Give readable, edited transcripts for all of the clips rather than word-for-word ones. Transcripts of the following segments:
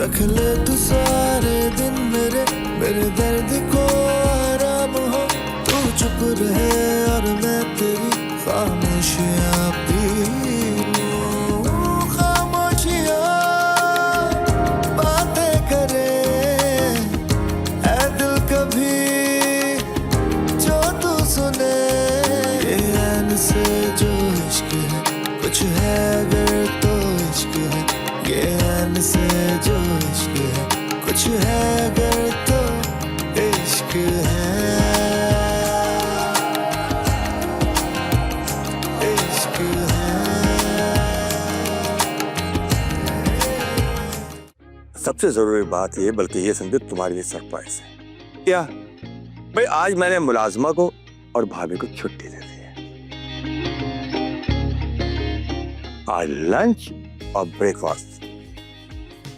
रख ले तू सारे दिन मेरे दर्द को आराम हो। तू चुप रहे और मैं तेरी खामोशियाँ पी लूं। खामोशियाँ बातें करे ऐ दिल कभी जो तू सुने। ये ऐन से जो इश्क है कुछ है अगर तो इश्क है। ये ऐन से जो इश्क है कुछ है अगर तो इश्क है। इश्क है। सबसे जरूरी बात ये, बल्कि ये संदीप तुम्हारे लिए सरप्राइज है। क्या भाई, आज मैंने मुलाजमा को और भाभी को छुट्टी दे दी है। आज लंच और ब्रेकफास्ट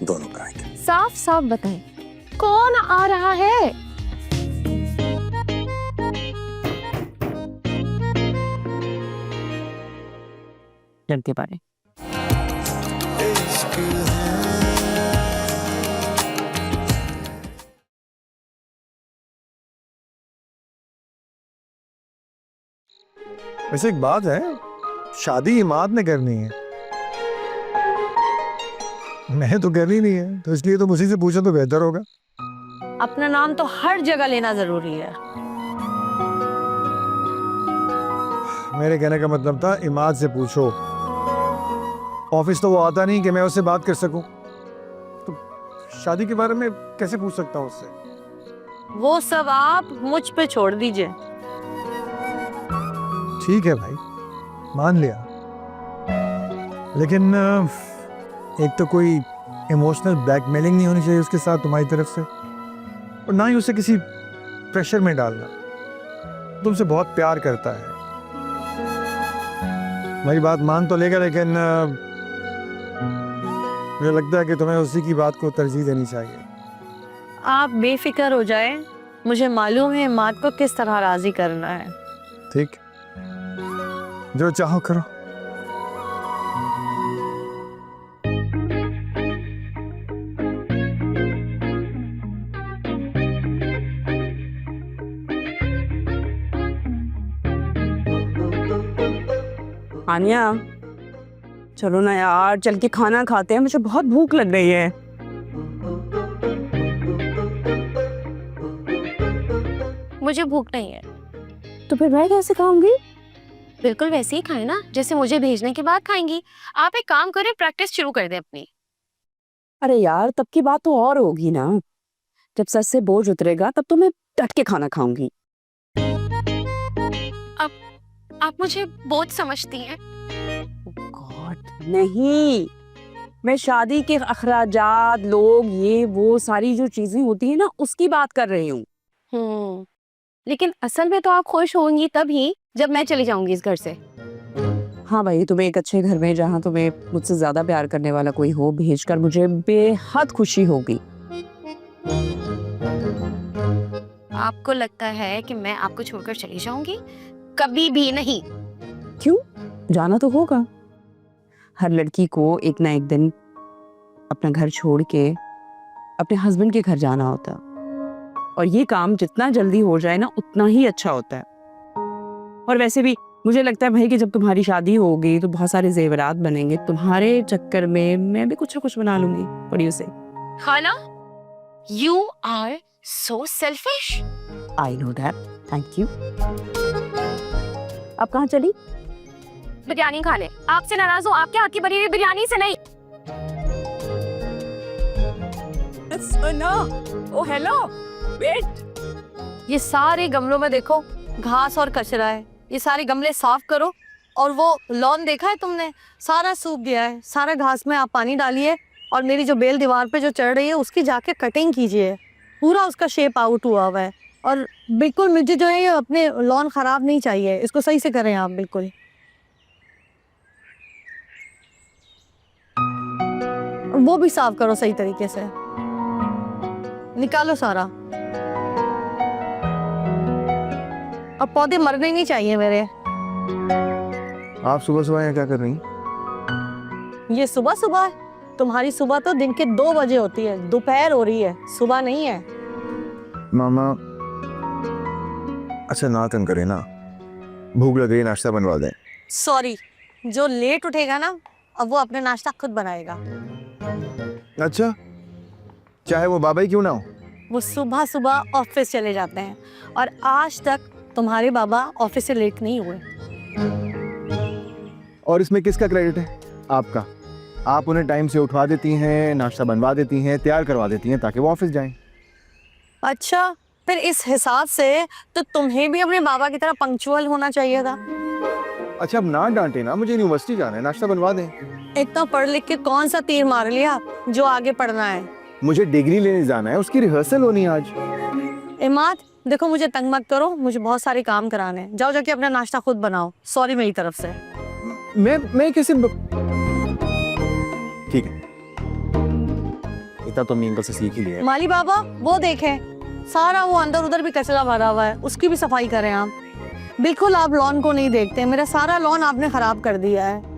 दोनों कराएंगे। साफ साफ बताएं, कौन आ रहा है? लड़के बारे इश्क है। वैसे एक बात है, शादी इमाद ने करनी है, मैं तो करनी नहीं है, तो इसलिए तो मुझे से पूछा तो बेहतर होगा। अपना नाम तो हर जगह लेना जरूरी है। मेरे कहने का मतलब था इमाद से पूछो। ऑफिस तो वो आता नहीं कि मैं उससे बात कर सकूं, तो शादी के बारे में कैसे पूछ सकता हूं उससे? वो सब आप मुझ पे छोड़ दीजिए। ठीक है भाई, मान लिया, लेकिन एक तो कोई इमोशनल ब्लैकमेलिंग नहीं होनी चाहिए उसके साथ तुम्हारी तरफ से, और ना ही उसे किसी प्रेशर में डालना। तुमसे बहुत प्यार करता है, मेरी बात मान तो लेगा, लेकिन मुझे लगता है कि तुम्हें उसी की बात को तरजीह देनी चाहिए। आप बेफिक्र हो जाए, मुझे मालूम है मात को किस तरह राजी करना है। ठीक, जो चाहो करो। आनिया, चलो ना यार, चल के खाना खाते हैं, मुझे बहुत भूख लग रही है। मुझे भूख नहीं है। तो फिर मैं कैसे खाऊंगी? बिल्कुल वैसे ही खाए ना जैसे मुझे भेजने के बाद खाएंगी। आप एक काम करें, प्रैक्टिस शुरू कर दें अपनी। अरे यार, तब की बात तो और होगी ना, जब सर से बोझ उतरेगा तब तो मैं डट के खाना खाऊंगी। आप मुझे बोझ समझती हैं? गॉड नहीं, मैं शादी के अखराजात, लोग, ये वो सारी जो चीजें होती है ना, उसकी बात कर रही हूँ। लेकिन असल में तो आप खुश होंगी तभी जब मैं चली जाऊंगी इस घर से। हाँ भाई, तुम्हें एक अच्छे घर में जहाँ तुम्हें मुझसे ज्यादा प्यार करने वाला कोई हो भेजकर मुझे बेहद खुशी होगी। आपको लगता है कि मैं आपको छोड़कर चली जाऊंगी? कभी भी नहीं। क्यों? जाना तो होगा। हर लड़की को एक ना एक दिन अपना घर छोड़ के अपने हस्बैंड के घर जाना होता, और ये काम जितना जल्दी हो जाए ना उतना ही अच्छा होता है। और वैसे भी मुझे लगता है भाई कि जब तुम्हारी शादी होगी तो बहुत सारे जेवरात बनेंगे, तुम्हारे चक्कर में मैं भी कुछ ना कुछ बना लूंगी। What do you say? खाना? You are so selfish. I know that. Thank you. अब कहाँ चली? बिरयानी खा ले। आपसे नाराज हूँ, आपके हाथ की बनी हुई बिरयानी से नहीं। Oh hello. Wait. ये सारे गमलों में देखो घास और कचरा है, ये सारे गमले साफ करो। और वो लॉन देखा है तुमने, सारा सूख गया है। सारा घास में आप पानी डालिए, और मेरी जो बेल दीवार पे जो चढ़ रही है उसकी जाके कटिंग कीजिए। पूरा उसका शेप आउट हुआ हुआ है, और बिल्कुल मुझे जो है ये अपने लॉन खराब नहीं चाहिए, इसको सही से करें आप बिल्कुल। वो भी साफ करो सही तरीके से, निकालो सारा। और पौधे मरने नहीं चाहिए मेरे। आप सुबह सुबह यहाँ क्या कर रही हैं? ये सुबह सुबह तुम्हारी सुबह तो दिन के 2 बजे होती है, दोपहर हो रही है, सुबह नहीं है। मामा अच्छा ना तंग करे ना, भूख लग रही, नाश्ता बनवा दें। सॉरी, जो लेट उठेगा ना अब वो अपने नाश्ता खुद बनाएगा। अच्छा, चाहे वो बाबा ही क्यों ना हो। वो सुबह सुबह ऑफिस चले जाते हैं और आज तक तुम्हारे बाबा ऑफिस से लेट नहीं हुए। और इसमें किसका क्रेडिट है? आपका। आप उन्हें टाइम से उठवा देती हैं, नाश्ता बनवा देती हैं, तैयार करवा देती हैं ताकि वो ऑफिस जाएं। अच्छा, फिर इस हिसाब से तो तुम्हें भी अपने बाबा की तरह पंक्चुअल होना चाहिए था। अच्छा अब ना डांटे ना, मुझे यूनिवर्सिटी जाना है, नाश्ता बनवा दें। इतना पढ़ लिख के कौन सा तीर मार लिया जो आगे पढ़ना है? मुझे डिग्री लेने जाना है, उसकी रिहर्सल होनी है आज। इमाद देखो, मुझे तंग मत करो, मुझे बहुत सारे काम कराने हैं। जाओ जाके अपना नाश्ता खुद बनाओ। सॉरी मेरी तरफ से। मैं कैसे ठीक है, इतना तो मीन से सीख ही लिया है। माली बाबा वो देखें, सारा वो अंदर उधर भी कचरा भरा हुआ है, उसकी भी सफाई करें आप। बिल्कुल आप लॉन को नहीं देखते, मेरा सारा लॉन आपने खराब कर दिया है।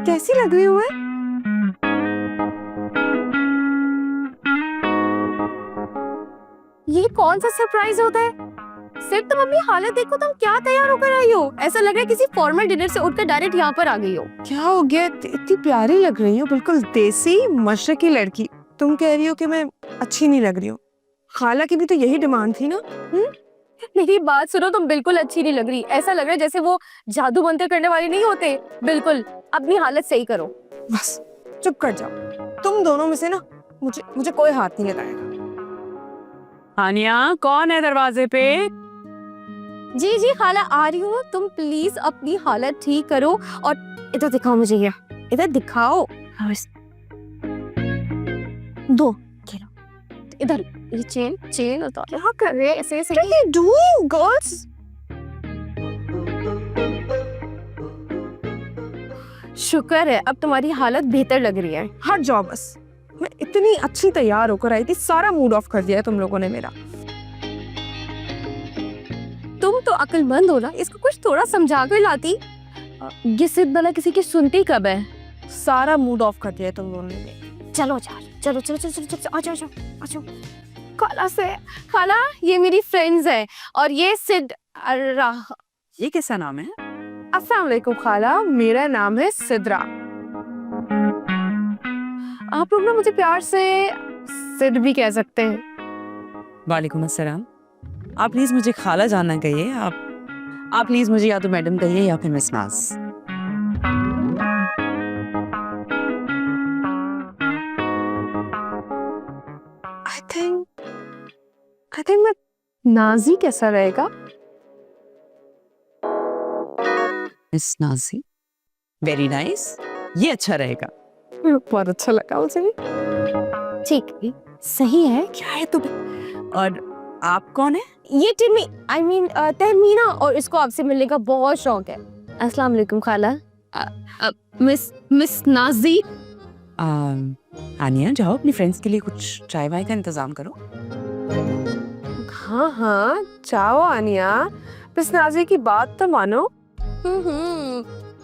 कैसी लग रही हूँ मैं? ये कौन सा सरप्राइज होता है? सिर्फ तुम अपनी हालत देखो, तुम क्या तैयार होकर आई हो। ऐसा लग रहा है किसी फॉर्मल डिनर से उठकर डायरेक्ट यहाँ पर आ गई हो। क्या हो गया? इतनी प्यारी लग रही हो, बिल्कुल देसी मशरकी लड़की। तुम कह रही हो कि मैं अच्छी नहीं लग रही हूँ? खाला की भी तो यही डिमांड थी ना। मेरी बात सुनो, तुम बिल्कुल अच्छी नहीं लग रही। ऐसा लग रहा है जैसे वो जादू मंत्र करने वाले नहीं होते। बिल्कुल अपनी हालत सही करो। बस चुप कर जाओ। तुम दोनों में से ना मुझे कोई हाथ नहीं लगाएगा। आनिया, कौन है दरवाजे पे? जी जी खाला आ रही हूँ। तुम प्लीज अपनी हालत ठीक करो और इधर दिखाओ मुझे। ये इधर दिखाओ। दो खेलो इधर। ये चेन उतार। क्या कर रहे हैं ऐसे ऐसे? What are you doing, girls? शुक्र है अब तुम्हारी हालत बेहतर लग रही है। हट जाओ बस। मैं इतनी अच्छी तैयार होकर आई थी, सारा मूड ऑफ कर दिया है तुम लोगों ने मेरा। तुम तो अक्लमंद हो ना, इसको कुछ थोड़ा समझा कर लाती। ये सिद्ध भला किसी की सुनती कब है? सारा मूड ऑफ कर दिया है तुम लोगों ने। चलो चलो चलो चलो चलो चलो आ जाओ आ जाओ। खाला से खाला, ये मेरी फ्रेंड्स है और ये सिद्ध। ये कैसा नाम है? अस्सलाम वालेकुम खाला, मेरा नाम है सिद्रा। आप लोग ना मुझे प्यार से सिद्ध भी कह सकते हैं। वालेकुम अस्सलाम। आप प्लीज मुझे खाला जानना कहिए। आप प्लीज मुझे या तो मैडम कहिए या फिर मिस नाज। I think मैं नाजी कैसा रहेगा? Miss Nazi, very nice. ये अच्छा रहेगा। बहुत अच्छा लगा मुझे भी। ठीक है, सही है। क्या है तुम? और आप कौन है? ये टिमी, I mean तहमीना, और इसको आपसे मिलने का बहुत शौक है। अस्सलाम वालेकुम खाला। Miss Nazi. आनिया, जाओ अपनी फ्रेंड्स के लिए कुछ चाय वाय का इंतजाम करो। हाँ जाओ आनिया, मिस नाजी की बात तो मानो।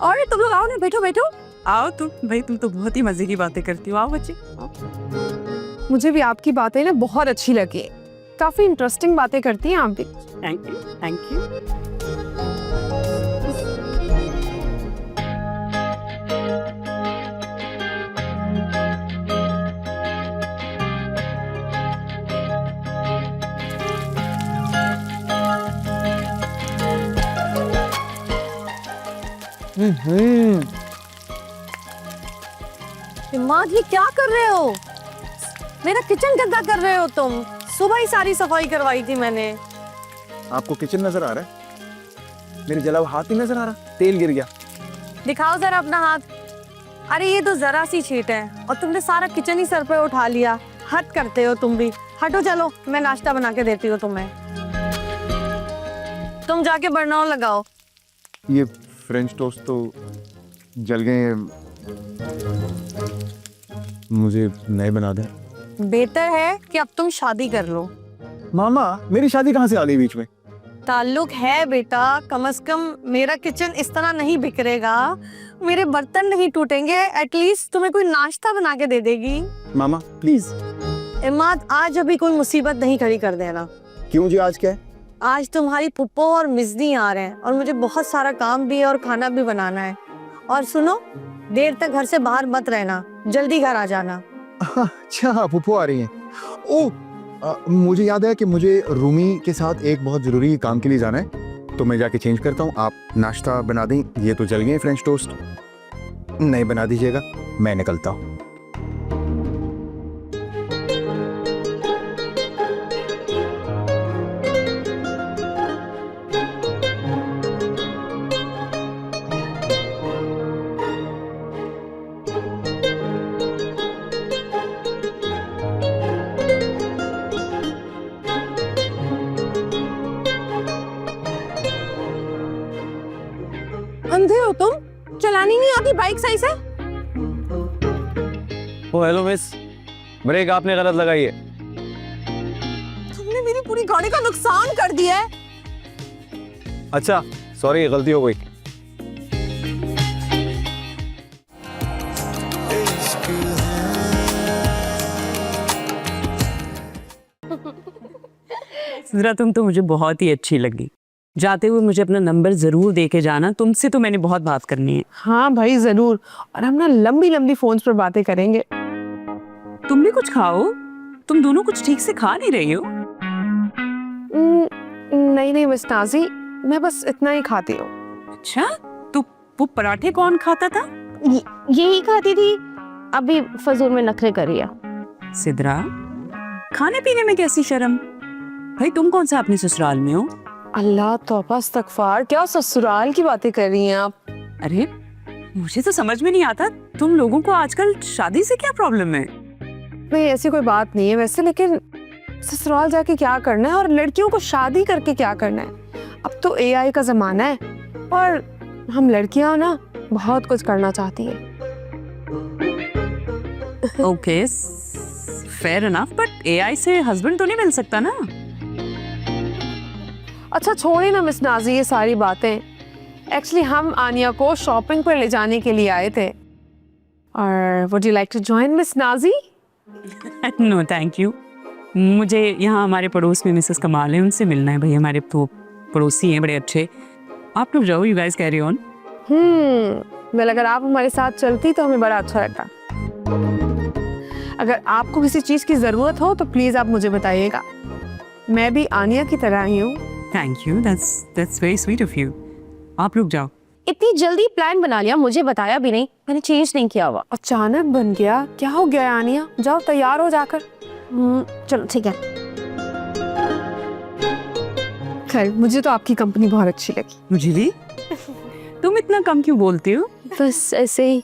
और तुम लोग आओ ना, बैठो बैठो। आओ तुम। भाई तुम तो बहुत ही मजे की बातें करती हो। आओ बच्चे आओ। मुझे भी आपकी बातें ना बहुत अच्छी लगी। काफी इंटरेस्टिंग बातें करती हैं आप भी। Thank you thank you. Imad, ये क्या कर रहे हो? मेरा किचन गंदा कर रहे हो तुम। सुबह ही सारी सफाई करवाई थी मैंने। आपको किचन नजर आ रहा है? मेरी जला हुआ हाथ नहीं नजर आ रहा, तेल गिर गया। दिखाओ जरा अपना हाथ। अरे ये तो जरा सी छींट है और तुमने सारा किचन ही सर पे उठा लिया। हद करते हो तुम भी। हटो चलो, मैं नाश्ता बना के देती हूँ तुम्हें। तुम जाके बर्नर लगाओ। ये फ्रेंच टोस्ट तो जल गए हैं। मुझे नए बना दे। बेहतर है कि अब तुम शादी कर लो। मामा, मेरी शादी कहाँ से आ गई बीच में? ताल्लुक है बेटा, कम से कम मेरा किचन इस तरह नहीं बिखरेगा, मेरे बर्तन नहीं टूटेंगे, एटलीस्ट तुम्हें कोई नाश्ता बना के दे देगी। मामा प्लीज। इमाद, आज अभी कोई मुसीबत नहीं खड़ी कर देना। क्यों जी, आज क्या है? आज तुम्हारी पुप्पो और मिज़नी आ रहे हैं और मुझे बहुत सारा काम भी है और खाना भी बनाना है। और सुनो, देर तक घर से बाहर मत रहना, जल्दी घर आ जाना। अच्छा, पुप्पो आ रही हैं। ओह, मुझे याद है कि मुझे रूमी के साथ एक बहुत ज़रूरी काम के लिए जाना है, तो मैं जाके चेंज करता हूँ। आप नाश्ता बना दें। ये तो जल गए फ्रेंच टोस्ट, नहीं बना दीजिएगा, मैं निकलता हूँ। अंधे हो तुम? चलानी नहीं आती बाइक सही से? ओ हेलो मिस, ब्रेक आपने गलत लगाई है। तुमने मेरी पूरी गाड़ी का नुकसान कर दिया है। अच्छा सॉरी, गलती हो गई। इश्क सिद्रा, तुम तो मुझे बहुत ही अच्छी लगी। जाते हुए मुझे अपना नंबर जरूर दे के जाना, तुमसे तो मैंने बहुत बात करनी है। हाँ भाई जरूर, और हम ना लंबी लंबी फोन्स पर बातें करेंगे। तुम भी कुछ खाओ, तुम दोनों कुछ ठीक से खा नहीं रही हो। नहीं नहीं मिस नाजी, मैं बस इतना ही खाती हूँ। अच्छा, तो वो पराठे कौन खाता था? यही खाती थी, अभी फजूल में नखरे करिए। सिद्रा, खाने पीने में कैसी शर्म? भाई तुम कौन सा अपने ससुराल में हो? अल्लाह तौबा इस्तगफार, क्या ससुराल की बातें कर रही हैं आप? अरे मुझे तो समझ में नहीं आता, तुम लोगों को आजकल शादी से क्या प्रॉब्लम है? नहीं ऐसी कोई बात नहीं है वैसे, लेकिन ससुराल जाके क्या करना है और लड़कियों को शादी करके क्या करना है? अब तो AI का जमाना है और हम लड़कियां ना बहुत कुछ करना चाहती हैं। Okay, fair enough, but AI से हस्बैंड तो नहीं मिल सकता ना? अच्छा छोड़िए ना मिस नाजी ये सारी बातें। एक्चुअली हम आनिया को शॉपिंग पर ले जाने के लिए आए थे। और would you like to join miss Naji? No thank you, मुझे यहाँ हमारे पड़ोस में मिसेस कमाल है, उनसे मिलना है। भाई हमारे तो पड़ोसी हैं बड़े अच्छे। आप लोग जाओ, you guys carry on. Well अगर आप हमारे साथ चलती तो हमें बड़ा अच्छा लगता। अगर आपको किसी चीज़ की ज़रूरत हो तो प्लीज़ आप मुझे बताइएगा, मैं भी आनिया की तरह ही हूँ। Thank you, that's very sweet of you. आप लोग जाओ। इतनी जल्दी प्लान बना लिया, मुझे बताया भी नहीं, मैंने चेंज नहीं किया हुआ। अचानक बन गया, क्या हो गया आनिया? जाओ तैयार हो जाकर। चलो ठीक है। खैर मुझे तो आपकी कंपनी बहुत अच्छी लगी। मुझे भी। तुम इतना कम क्यों बोलती हो? बस ऐसे ही।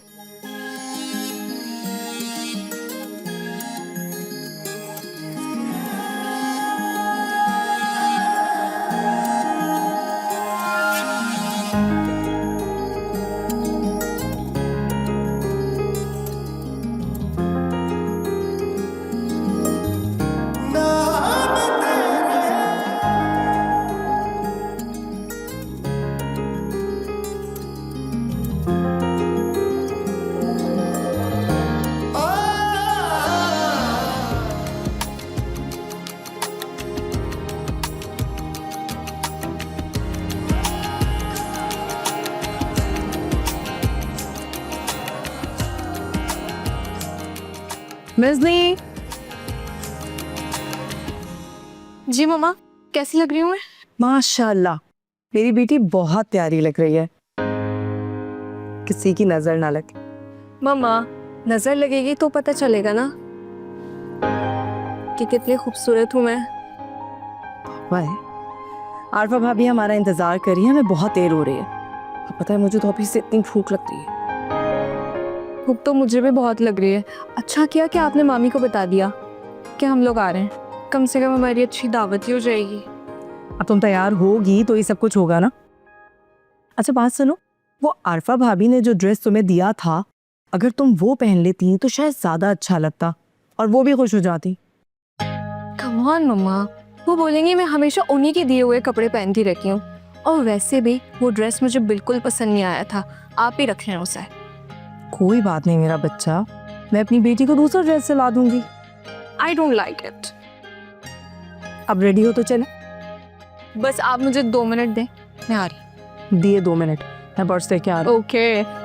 मिज़नी। जी मम्मा, कैसी लग रही हूँ मैं? माशाल्लाह, मेरी बेटी बहुत प्यारी लग रही है, किसी की नजर ना लगे। मम्मा, नजर लगेगी तो पता चलेगा ना कि कितनी खूबसूरत हूँ मैं। वाह, आरफा भाभी हमारा इंतजार कर रही है, हमें बहुत देर हो रही है। अब पता है मुझे तो अभी से इतनी भूख लग रही है। भूख तो मुझे भी बहुत लग रही है। अच्छा किया कि आपने मामी को बता दिया कि हम लोग आ रहे हैं, कम से कम हमारी अच्छी दावत ही हो जाएगी। अब तुम तैयार होगी तो ये सब कुछ होगा ना। अच्छा बात सुनो, वो आरफा भाभी ने जो ड्रेस तुम्हें दिया था, अगर तुम वो पहन लेती तो शायद ज्यादा अच्छा लगता और वो भी खुश हो जाती। कम ऑन मम्मा, वो बोलेंगे मैं हमेशा उन्हीं के दिए हुए कपड़े पहनती रहती हूँ। और वैसे भी वो ड्रेस मुझे बिल्कुल पसंद नहीं आया था, आप ही रख लें उसे। कोई बात नहीं मेरा बच्चा, मैं अपनी बेटी को दूसरा ड्रेस सिला दूंगी। I don't like it. अब रेडी हो तो चले। बस आप मुझे 2 मिनट दें, मैं आ रही। दिए 2 मिनट, मैं पर्स लेके आ रहा हूँ। ओके।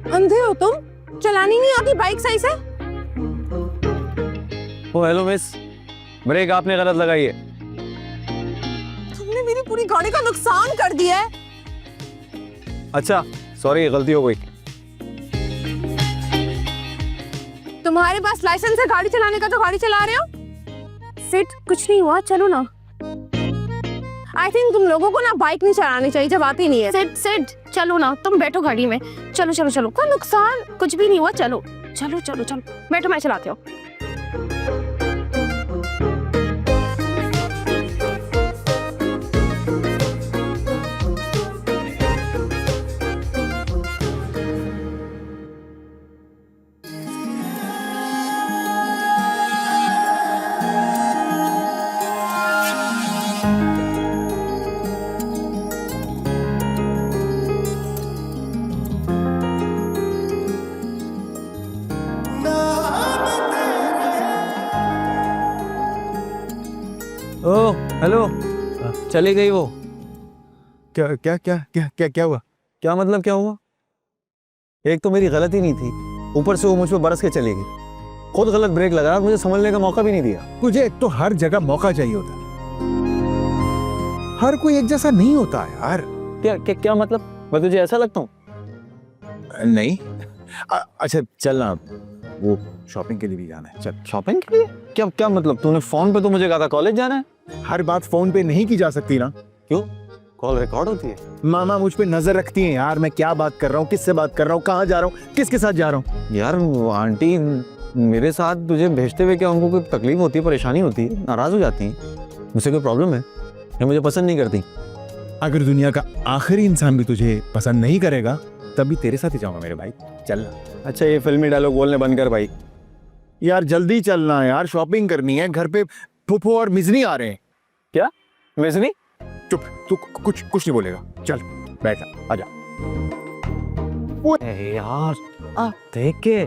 अंधे हो तुम? चलानी नहीं आती बाइक सही से? ओ हेलो मिस, ब्रेक आपने गलत लगाई है। तुमने मेरी पूरी गाड़ी का नुकसान कर दिया है। अच्छा सॉरी, गलती हो गई। तुम्हारे पास लाइसेंस है गाड़ी चलाने का तो गाड़ी चला रहे हो। सिट, कुछ नहीं हुआ, चलो ना। आई थिंक तुम लोगों को ना बाइक नहीं चलानी चाहिए जब आती नहीं है। सिट सिट, चलो ना, तुम बैठो गाड़ी में। चलो चलो चलो, कोई नुकसान कुछ भी नहीं हुआ। चलो चलो चलो चलो, बैठो, मैं चलाती हूँ। ओ हेलो, चली गई वो? क्या क्या क्या क्या क्या क्या हुआ? क्या मतलब क्या हुआ? एक तो मेरी गलती नहीं थी, ऊपर से वो मुझ पर बरस के चली गई। खुद गलत ब्रेक लगा, मुझे समझने का मौका भी नहीं दिया। तुझे तो हर जगह मौका चाहिए होता, हर कोई एक जैसा नहीं होता यार। क्या मतलब? मैं तुझे ऐसा लगता हूँ? नहीं। अच्छा चल ना, वो शॉपिंग के लिए भी जाना है। चल। शॉपिंग के लिए? क्या मतलब? तूने फोन पे तो मुझे कहा था कॉलेज जाना है। हर बात फोन पे नहीं की जा सकती ना। क्यों? कॉल रिकॉर्ड होती है। मामा मुझ पे नजर रखती हैं यार, मैं क्या बात कर रहा हूँ, किससे बात कर रहा हूँ, कहाँ जा रहा हूँ, किसके साथ जा रहा हूँ। यार वो आंटी मेरे साथ तुझे भेजते हुए क्या उनको कोई तकलीफ होती है, परेशानी होती है, नाराज हो जाती हैं? मुझसे कोई प्रॉब्लम है या मुझे पसंद नहीं करती? अगर दुनिया का आखिरी इंसान भी तुझे पसंद नहीं करेगा तभी तेरे साथ ही जाऊंगा मेरे भाई, चल। अच्छा ये फिल्मी डायलॉग बोलने बंद कर भाई। यार जल्दी चलना यार, शॉपिंग करनी है, घर पे फूफो और मिजनी आ रहे हैं। क्या मिजनी? चुप, तू कुछ नहीं बोलेगा, चल बैठ आजा। यार देख के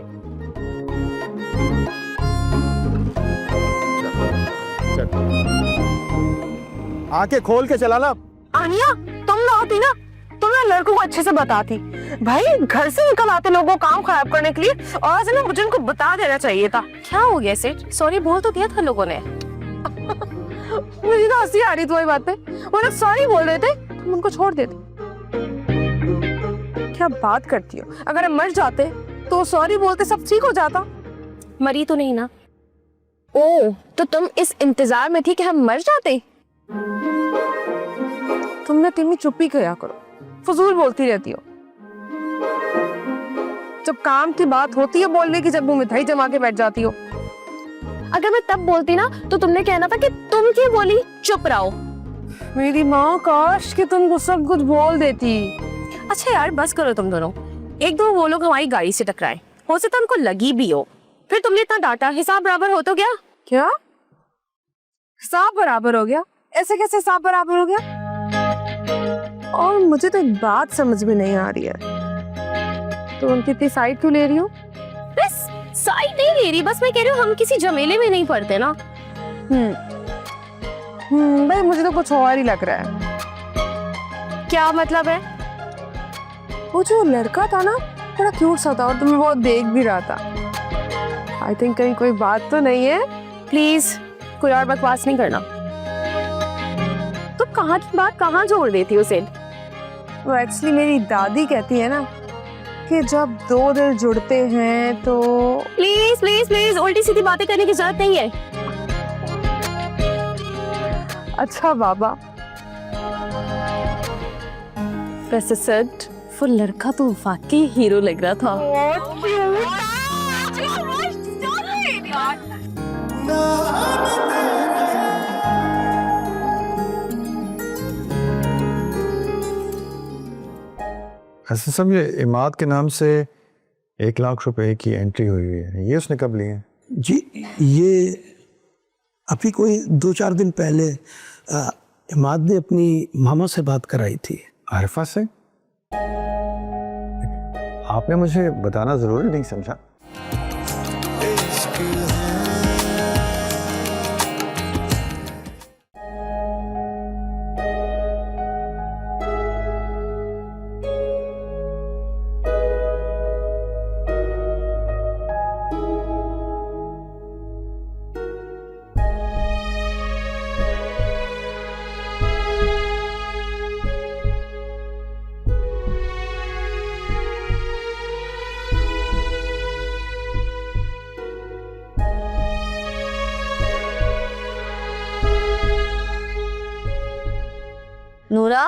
आके खोल के चलाना। आनिया, तुम ना होती ना तो मैं लड़कों को अच्छे से बताती। भाई घर से निकल आते लोगों को काम खराब करने के लिए, और आज ना मुझे उनको बता देना चाहिए था। क्या हो गया सेठ? सॉरी बोल तो दिया था लोगों ने। मुझे तो हंसी आ रही थी वही बात पे। वो लोग सॉरी बोल रहे थे, तुम उनको छोड़ देते। क्या बात करती हो? अगर हम मर जाते तो सॉरी बोलते सब ठीक हो जाता। मरी तो नहीं ना? ओ, तो तुम इस इंतजार में थी कि हम मर जाते? तुमने तिमी चुप ही किया करो, फजूल बोलती रहती हो। जब काम की बात होती है बोलने की, जब मुंह मिठाई जमा के बैठ जाती हो। अगर मैं तब बोलती ना तो तुमने कहना था कि तुम क्यों बोली, चुप रहो। मेरी माँ, काश कि तुमको सब कुछ बोल देती। अच्छा यार बस करो तुम दोनों। एक दो वो लोग हमारी गाड़ी से टकराए, हो सकता उनको लगी भी हो, फिर तुमने इतना डांटा। हिसाब बराबर हो तो गया? क्या हिसाब बराबर हो गया? ऐसे कैसे हिसाब बराबर हो गया? और मुझे तो एक बात समझ में नहीं आ रही है, तो उनकी इतनी साइड क्यों ले रही हो? बस साइड नहीं ले रही, बस मैं कह रही हूँ हम किसी झमेले में नहीं पड़ते ना। भाई मुझे तो कुछ और ही लग रहा है। क्या मतलब है? वो जो लड़का था ना थोड़ा क्यूट सा था और तुम्हें बहुत देख भी रहा था। आई थिंक कहीं कोई बात तो नहीं है। प्लीज कोई और बकवास नहीं करना। तो कहाँ की बात कहाँ जोड़ देती हो सेठ? वो एक्चुअली मेरी दादी कहती है ना कि जब दो दिल जुड़ते हैं तो प्लीज प्लीज प्लीज उल्टी सीधी बातें करने की जरूरत नहीं है। अच्छा बाबा। वैसे सेठ वो लड़का तो वाकई हीरो लग रहा था। ऐसे सब ये इमाद के नाम से 1 लाख रुपए की एंट्री हुई है, ये उसने कब लिए हैं? जी ये अभी कोई 2-4 दिन पहले इमाद ने अपनी मामा से बात कराई थी। आरिफा से? आपने मुझे बताना जरूरी नहीं समझा? नूरा,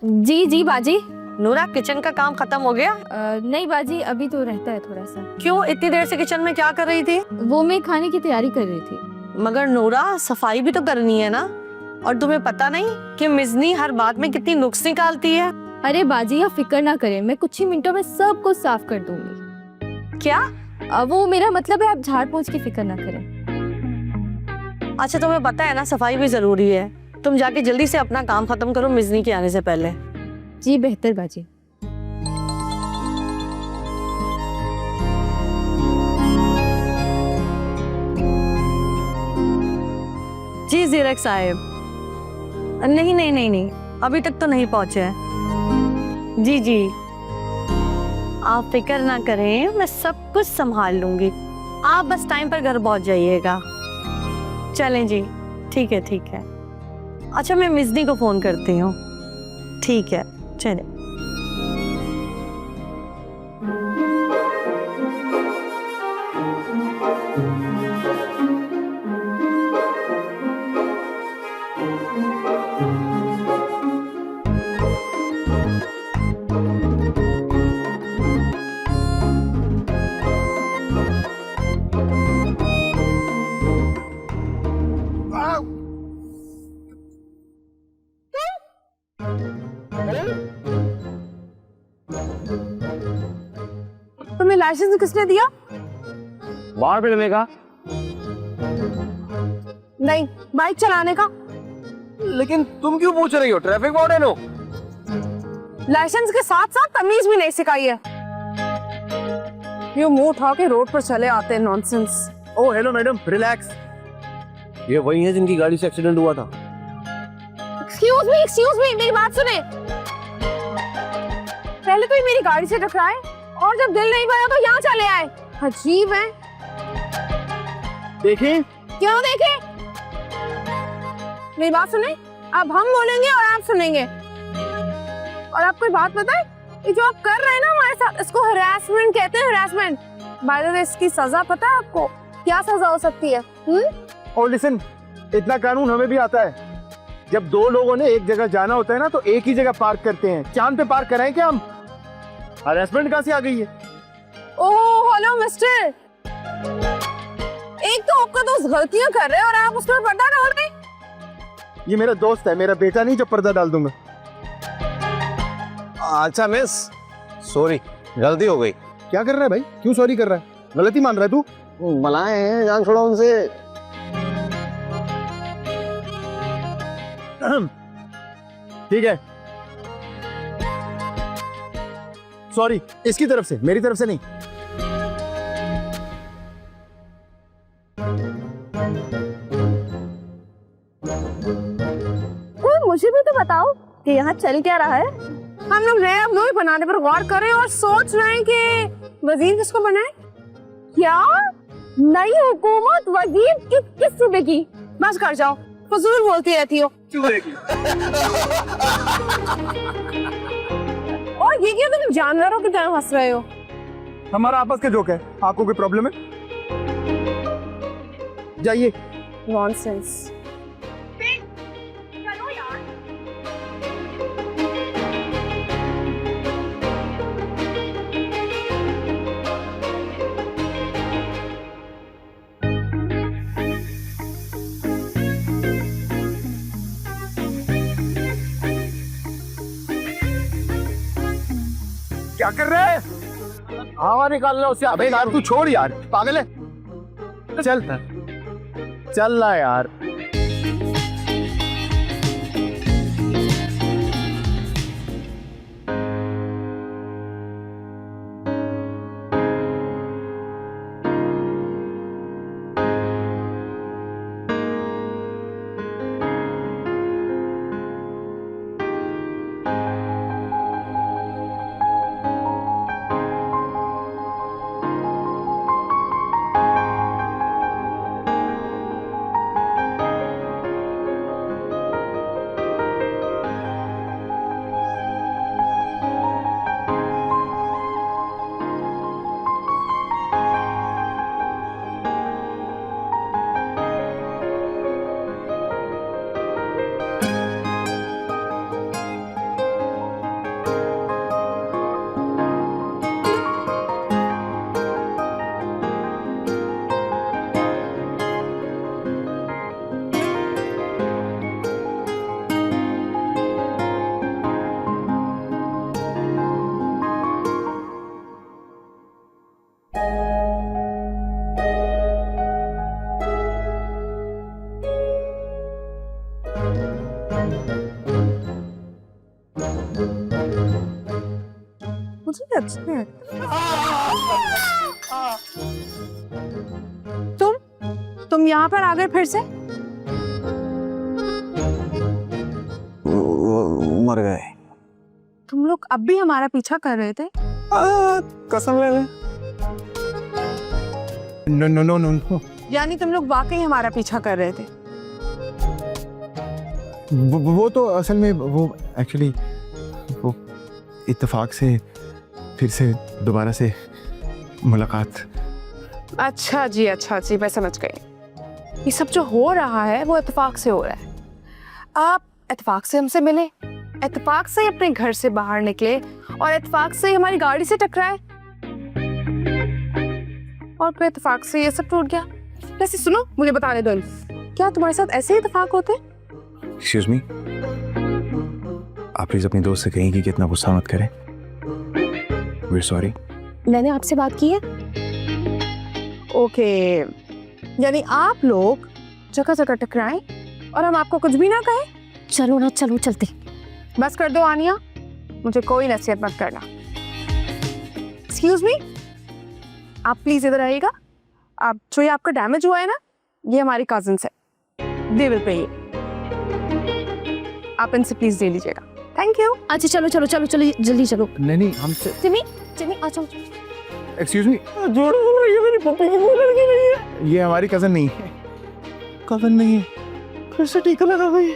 जी जी बाजी। नूरा किचन का काम खत्म हो गया? नहीं बाजी, अभी तो रहता है थोड़ा सा। क्यों इतनी देर से किचन में क्या कर रही थी? वो मैं खाने की तैयारी कर रही थी। मगर नूरा सफाई भी तो करनी है ना, और तुम्हें पता नहीं कि मिजनी हर बात में कितनी नुक्स निकालती है? अरे बाजी आप फिक्र ना करें, मैं कुछ ही मिनटों में सब कुछ साफ कर दूंगी। क्या? वो मेरा मतलब है आप झाड़ पोंछ की फिक्र ना करें। अच्छा तुम्हें पता है ना सफाई भी जरूरी है। तुम जाके जल्दी से अपना काम खत्म करो मिजनी के आने से पहले। जी बेहतर बाजी। जी जीरक साहब, नहीं नहीं नहीं नहीं, अभी तक तो नहीं पहुंचे हैं। जी जी आप फिक्र ना करें, मैं सब कुछ संभाल लूंगी। आप बस टाइम पर घर पहुंच जाइएगा। चलें जी, ठीक है ठीक है। अच्छा मैं मिजनी को फोन करती हूँ। ठीक है चले। तुम्हें लाइसेंस किसने दिया? बाहर पे मिलेगा। नहीं, बाइक चलाने का। लेकिन तुम क्यों पूछ रही हो? ट्रैफिक वार्डन हो। लाइसेंस के साथ साथ तमीज भी नहीं सिखाई है। ये मुंह उठा के रोड पर चले आते हैं, nonsense. Oh hello madam, relax. ये वही है जिनकी गाड़ी से एक्सीडेंट हुआ था। एक्सक्यूज मी, मेरी बात सुने। पहले तो ये मेरी गाड़ी से टकराए और जब दिल नहीं भरा तो यहाँ चले आए। अजीब है। देखें क्यों देखे? मेरी बात सुने, अब हम बोलेंगे और आप सुनेंगे। और आपको एक बात पता है, ये जो आप कर रहे हैं ना हमारे साथ, इसको हरासमेंट कहते हैं, हरासमेंट। बाय द वे इसकी सजा पता है आपको? क्या सजा हो सकती है? और लिसन, इतना कानून हमें भी आता है। जब दो लोगों ने एक जगह जाना होता है ना तो एक ही जगह पार्क करते हैं। चांद पे पार्क कराएं क्या हम? हरासमेंट कहाँ से आ गई है? ओह हेलो मिस्टर, एक तो आपका दोस्त गलतियां कर रहे हैं और आप उस पर पर्दा डाल रहे हैं। ये मेरा दोस्त है, मेरा बेटा नहीं जो पर्दा डाल दूंगा। अच्छा मिस, सॉरी, गलती हो गई। क्या कर रहा है भाई? क्यों सॉरी कर रहा है? गलती मान रहा है तू? मलाए हैं, जान छोड़ो उनसे। ठीक है, सॉरी इसकी तरफ से, मेरी तरफ से नहीं। मुझे भी तो बताओ कि यहाँ चल क्या रहा है। हम लोग नए मूवी बनाने पर गौर कर रहे हैं और सोच रहे हैं कि वजीर किसको बनाए। क्या नई हुकूमत वजीर किस सूबे की? बस कर जाओ, फजूल बोलती रहती हो। और ये क्या तुम जानवरों की तरह हंस रहे हो? हमारा आपस के जोक है, आपको कोई प्रॉब्लम है? जाइए। नॉनसेंस। क्या कर रहे हैं? हवा निकाल लो उससे। अबे यार तू छोड़ यार, पागल है। चल चल रहा यार। मुझे अच्छा नहीं लगता। तुम यहाँ पर आ गए फिर से? मर गए। तुम लोग अब भी हमारा पीछा कर रहे थे? कसम ले ले। No no no no. यानी तुम लोग वाकई हमारा पीछा कर रहे थे? वो तो असल में वो एक्चुअली वो इत्तेफाक से फिर से दोबारा से मुलाकात। अच्छा जी मैं समझ गई। ये सब जो हो रहा है वो इत्तेफाक से हो रहा है। आप इत्तेफाक से हमसे मिले, इत्तेफाक से अपने घर से बाहर निकले और इत्तेफाक से हमारी गाड़ी से टकराए और फिर इत्तेफाक से ये सब टूट गया। वैसे सुनो, मुझे बताने दो, क्या तुम्हारे साथ ऐसे ही इत्तेफाक होते? एक्सक्यूज मी, आप प्लीज अपनी दोस्त से कहेंगी कि इतना गुस्सा मत करें। We're sorry. मैंने आपसे बात की है। ओके, यानी आप लोग जगह जगह टकराएं और हम आपको कुछ भी ना कहें? चलो ना, चलो चलते। बस कर दो आनिया, मुझे कोई नसीहत मत करना। एक्सक्यूज मी, आप प्लीज इधर आइएगा। आप जो ये आपका डैमेज हुआ है ना, ये हमारी कजिन्स है, दे विल पे। आप इनसे प्लीज दे लीजिएगा। Thank you. अच्छा चलो चलो चलो चलो जल्दी चलो। नहीं हमसे। जिमी जिमी आ जाओ। एक्सक्यूज मी, जोड़ बोल रही है, मेरी पप्पी की बोल लड़की नहीं है। ये हमारी कजन नहीं है। कजन नहीं है? फिर से टीका लगा गई।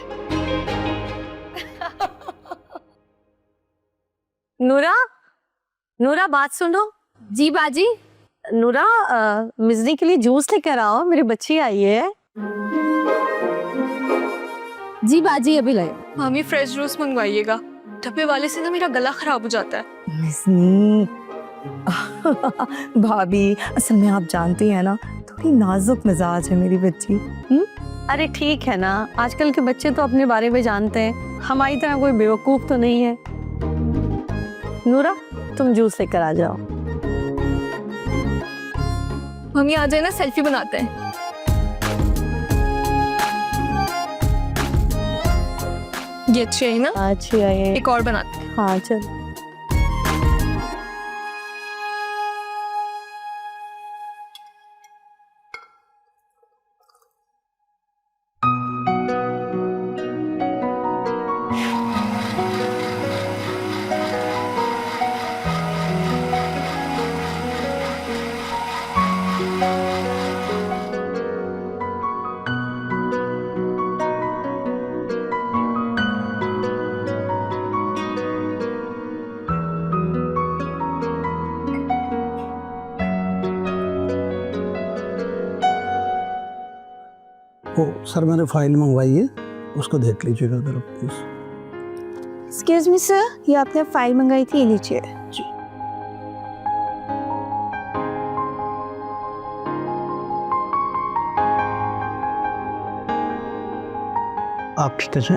नूरा, नूरा बात सुनो। जी बाजी। नूरा, मिजनी के लिए जूस लेकर आओ, मेरी बच्ची आई है। जी बाजी अभी लाए। मामी फ्रेश जूस मंगवाइएगा, डब्बे वाले से ना मेरा गला खराब हो जाता है। भाभी, असल में आप जानती हैं ना, थोड़ी नाजुक मिजाज है मेरी बच्ची। अरे ठीक है ना, आजकल के बच्चे तो अपने बारे में जानते हैं, हमारी तरह कोई बेवकूफ तो नहीं है। नूरा, तुम जूस लेकर आ जाओ। मम्मी आ जाए ना, सेल्फी बनाते हैं। ये अच्छी है ना? अच्छी है। एक और बनाते हैं। हाँ चल। वो सर मैंने फाइल मंगवाई है, उसको देख लीजिएगा ज़रा प्लीज़। एक्सक्यूज मी सर, ये आपने फाइल मंगाई थी, ये लीजिए। आप कितने से?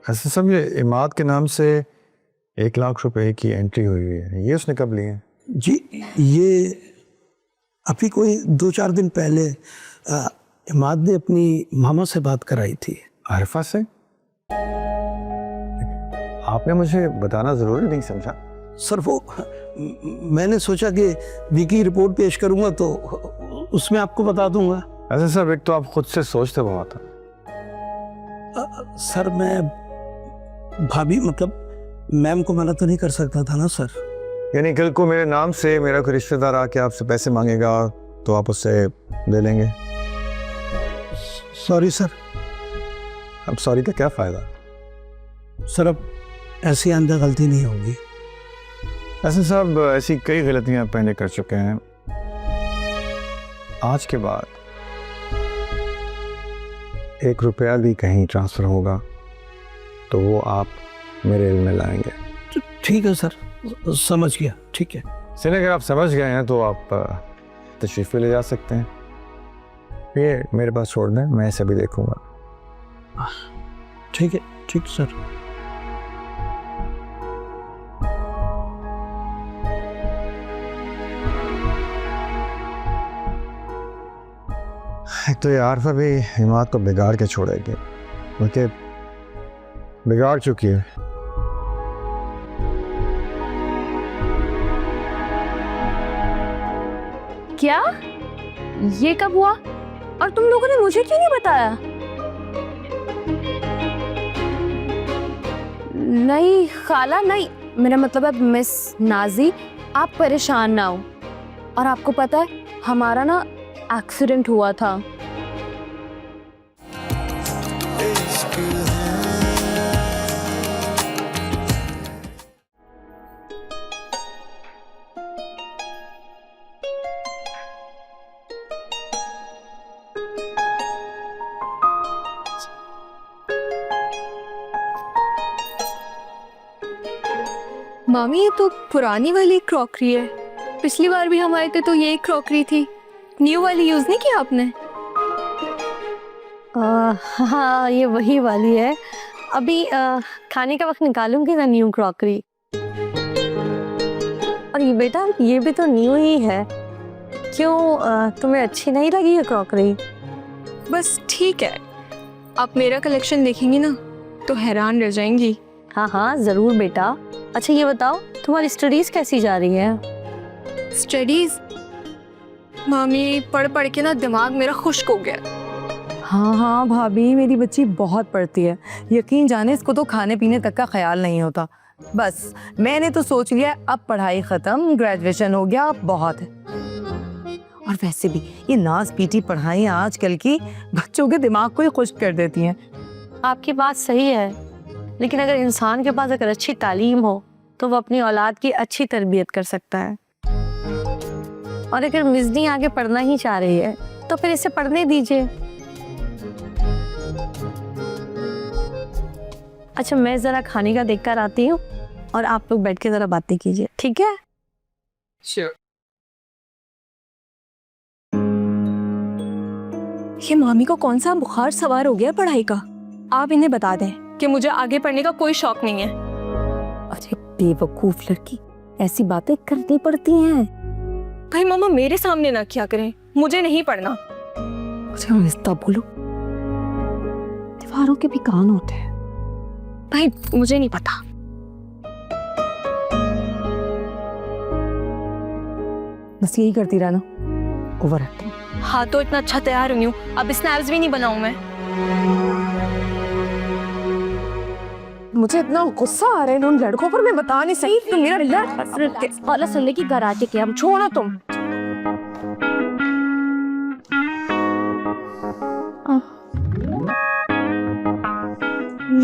ऐसे सब ये इमाद के नाम से 1 लाख रुपए की एंट्री हुई है, ये उसने कब लिए हैं? जी ये अभी कोई 2-4 दिन पहले इमाद ने अपनी मामा से बात कराई थी। आरिफा से? आपने मुझे बताना जरूरी नहीं समझा? सर वो मैंने सोचा कि विकी रिपोर्ट पेश करूंगा तो उसमें आपको बता दूंगा। ऐसे सब एक तो आप खुद से सोचते बहुत हैं। सर मैं भाभी मतलब मैम को मना तो नहीं कर सकता था ना सर। यानी कल को मेरे नाम से मेरा कोई रिश्तेदार आके आपसे पैसे मांगेगा तो आप उससे दे लेंगे? Sorry sir. अब सॉरी का क्या फायदा? सर अब ऐसी आइंदा गलती नहीं होगी। ऐसे सब ऐसी कई गलतियां पहले कर चुके हैं। आज के बाद 1 रुपया भी कहीं ट्रांसफर होगा तो वो आप मेरे इल्म में लाएंगे। तो ठीक है सर, समझ गया, ठीक है। चलिए अगर आप समझ गए हैं तो आप तशरीफ़ ले जा सकते हैं। ये मेरे पास छोड़ दें, मैं इसे भी देखूंगा। ठीक है, ठीक सर। एक तो ये आरिफा भी इमाद को बिगाड़ के छोड़ेगी, क्योंकि बिगाड़ चुकी है। क्या? ये कब हुआ? और तुम लोगों ने मुझे क्यों नहीं बताया? नहीं खाला नहीं, मेरा मतलब है मिस नाजी, आप परेशान ना हो। और आपको पता है हमारा ना एक्सीडेंट हुआ था। मामी ये तो पुरानी वाली क्रॉकरी है, पिछली बार भी हम आए थे तो ये क्रॉकरी थी। न्यू वाली यूज नहीं किया आपने? हाँ ये वही वाली है। अभी खाने का वक्त निकालूंगी ना न्यू क्रॉकरी। और ये बेटा ये भी तो न्यू ही है। क्यों तुम्हें अच्छी नहीं लगी है क्रॉकरी? बस ठीक है, आप मेरा कलेक्शन देखेंगी ना तो हैरान रह जाएंगी। हाँ हाँ जरूर बेटा। अच्छा ये बताओ तुम्हारी स्टडीज कैसी जा रही है? स्टडीज मामी पढ़ पढ़ के ना दिमाग मेरा खुश्क हो गया। हाँ हाँ भाभी, मेरी बच्ची बहुत पढ़ती है, यकीन जाने इसको तो खाने पीने तक का ख्याल नहीं होता। बस मैंने तो सोच लिया अब पढ़ाई खत्म, ग्रेजुएशन हो गया, बहुत है। और वैसे भी ये नाज पीटी पढ़ाई आजकल की बच्चों के दिमाग को ही खुश कर देती हैं। आपकी बात सही है, लेकिन अगर इंसान के पास अगर अच्छी तालीम हो तो वो अपनी औलाद की अच्छी तरबियत कर सकता है। और अगर मिज़नी आगे पढ़ना ही चाह रही है तो फिर इसे पढ़ने दीजिए। अच्छा मैं जरा खाने का देख कर आती हूँ और आप लोग बैठ के जरा बातें कीजिए, ठीक है? Sure. ये मामी को कौन सा बुखार सवार हो गया पढ़ाई का? आप इन्हें बता दें कि मुझे आगे पढ़ने का कोई शौक नहीं है। अरे बेवकूफ लड़की, ऐसी बातें करनी पड़ती हैं। भाई मामा मेरे सामने ना क्या करें, मुझे नहीं पढ़ना। अच्छा आहिस्ता बोलो, दीवारों के भी कान होते हैं। भाई मुझे नहीं पता। बस यही करती रहना, ओवर एक्टिंग। हाँ तो इतना अच्छा तैयार हुई हूँ, अब स्नैप्स भी नहीं बनाऊं मैं। मुझे इतना गुस्सा आ रहा है उन लड़कों पर, मैं बता नहीं सही। तुम मेरा वाला सल्ले की घर आके क्या छोड़ो तुम।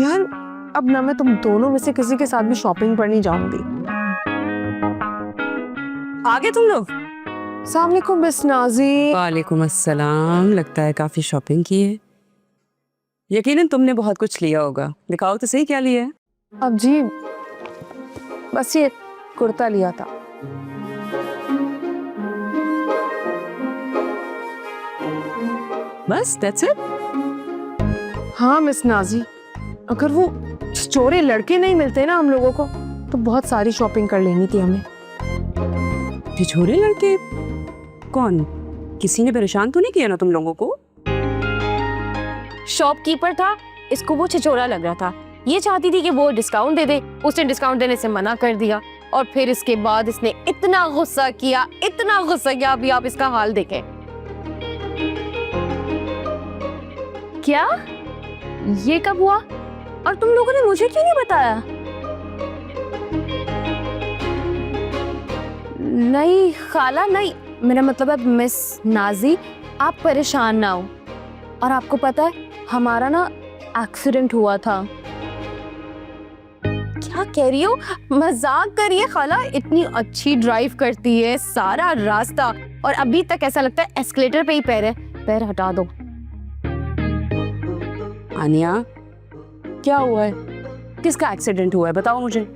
यार अब ना मैं तुम दोनों में से किसी के साथ भी शॉपिंग पर नहीं जाऊंगी। आगे तुम लोग अस्सलाम वालेकुम मिस नाजी। वालेकुम अस्सलाम। लगता है काफी शॉपिंग की है। यकीनन तुमने बहुत कुछ लिया होगा, दिखाओ तो सही क्या लिया है। अब जी बस ये कुर्ता लिया था। बस दैट्स इट। हाँ मिस नाजी, अगर वो चोरे लड़के नहीं मिलते ना हम लोगों को तो बहुत सारी शॉपिंग कर लेनी थी हमें। छिछोरे लड़के? कौन? किसी ने परेशान तो नहीं किया ना तुम लोगों को? शॉपकीपर था, इसको वो छिछोरा लग रहा था। ये चाहती थी कि वो डिस्काउंट दे दे, उसने डिस्काउंट देने से मना कर दिया और फिर इसके बाद इसने इतना गुस्सा किया, अभी आप इसका हाल देखें। क्या? ये कब हुआ? और तुम लोगों ने मुझे क्यों नहीं बताया? नहीं खाला नहीं, मेरा मतलब है मिस नाजी, आप परेशान ना हो। और आपको पता है हमारा ना एक्सीडेंट हुआ था। क्या कह रही हो? मजाक कर रही है खाला? इतनी अच्छी ड्राइव करती है सारा रास्ता और अभी तक ऐसा लगता है एस्केलेटर पे ही पैर है। पैर हटा दो। आनिया, क्या हुआ है? किसका एक्सीडेंट हुआ है बताओ मुझे।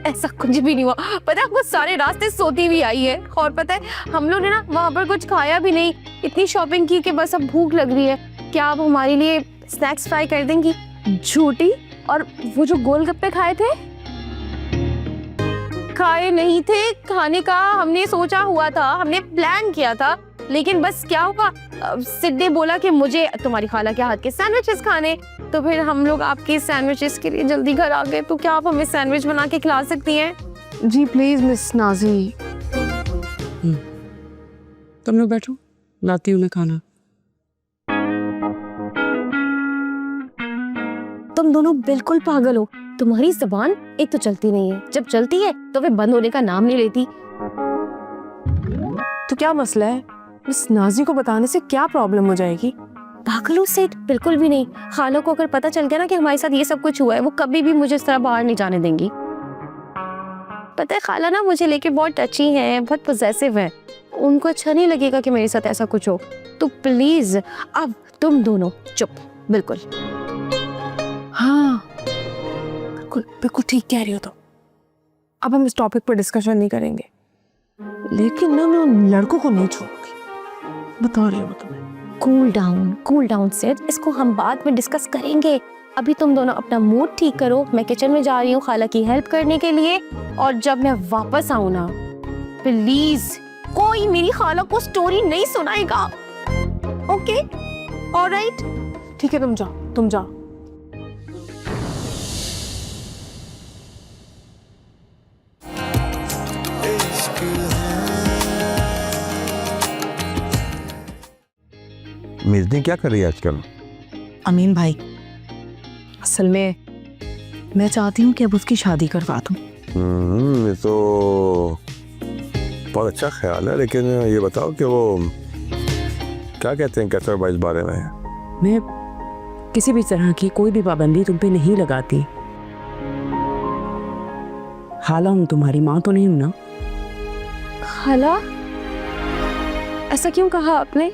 ऐसा कुछ भी नहीं हुआ। पता है आपको, सारे रास्ते सोती हुई आई है और पता है हम लोग ने ना वहाँ पर कुछ खाया भी नहीं, इतनी शॉपिंग की कि बस अब भूख लग रही है। क्या आप हमारे लिए स्नैक्स फ्राई कर देंगी? झूठी। और वो जो गोलगप्पे खाए थे? खाए नहीं थे, खाने का हमने सोचा हुआ था, हमने प्लान किया था, लेकिन बस क्या हुआ, सिड ने बोला कि मुझे तुम्हारी खाला के हाथ के सैंडविचेस खाने, तो फिर हम लोग आपके सैंडविचेस के लिए जल्दी घर आ गए। तो क्या आप हमें सैंडविच बना के खिला सकती हैं? जी प्लीज मिस नाजी। तुम लोग बैठो, लाती हूँ मैं खाना। तुम दोनों बिल्कुल पागल हो। तुम्हारी जबान एक तो चलती नहीं है, जब चलती है तो फिर बंद होने का नाम नहीं लेती। तो क्या मसला है? मिस नाजी को बताने से क्या प्रॉब्लम हो जाएगी? पागलों से बिल्कुल भी नहीं। खाला को अगर पता चल गया ना कि हमारे साथ ये सब कुछ हुआ है, वो कभी भी मुझे इस तरह बाहर नहीं जाने देंगी। पता है खाला ना मुझे लेके बहुत टची है, बहुत पोजेसिव है। उनको अच्छा नहीं लगेगा कि मेरे साथ ऐसा कुछ हो। तो प्लीज अब तुम दोनों चुप, बिल्कुल। हाँ बिल्कुल बिल्कुल ठीक कह रही हो। तो अब हम इस टॉपिक पर डिस्कशन नहीं करेंगे, लेकिन ना मैं उन लड़कों को नहीं छोड़ूंगी, बता रही हूँ तुम्हें। कूल डाउन सेड, इसको हम बाद में डिस्कस करेंगे। अभी तुम दोनों अपना मूड ठीक करो। मैं किचन में जा रही हूँ खाला की हेल्प करने के लिए, और जब मैं वापस आऊँ ना, प्लीज कोई मेरी खाला को स्टोरी नहीं सुनाएगा। ओके? ऑलराइट? ठीक है, तुम जाओ। मिर्दी क्या कर रही है आजकल? अमीन भाई, असल में मैं चाहती हूँ कि अब उसकी शादी करवा दूँ। ये तो बहुत अच्छा ख्याल है, लेकिन ये बताओ कि वो क्या कहते हैं कैसर भाई इस बारे में? मैं किसी भी तरह की कोई भी पाबंदी तुम पे नहीं लगाती। खाला हूँ, तुम्हारी माँ तो नहीं हूँ ना। खाला? ऐसा क्यों कहा आपने?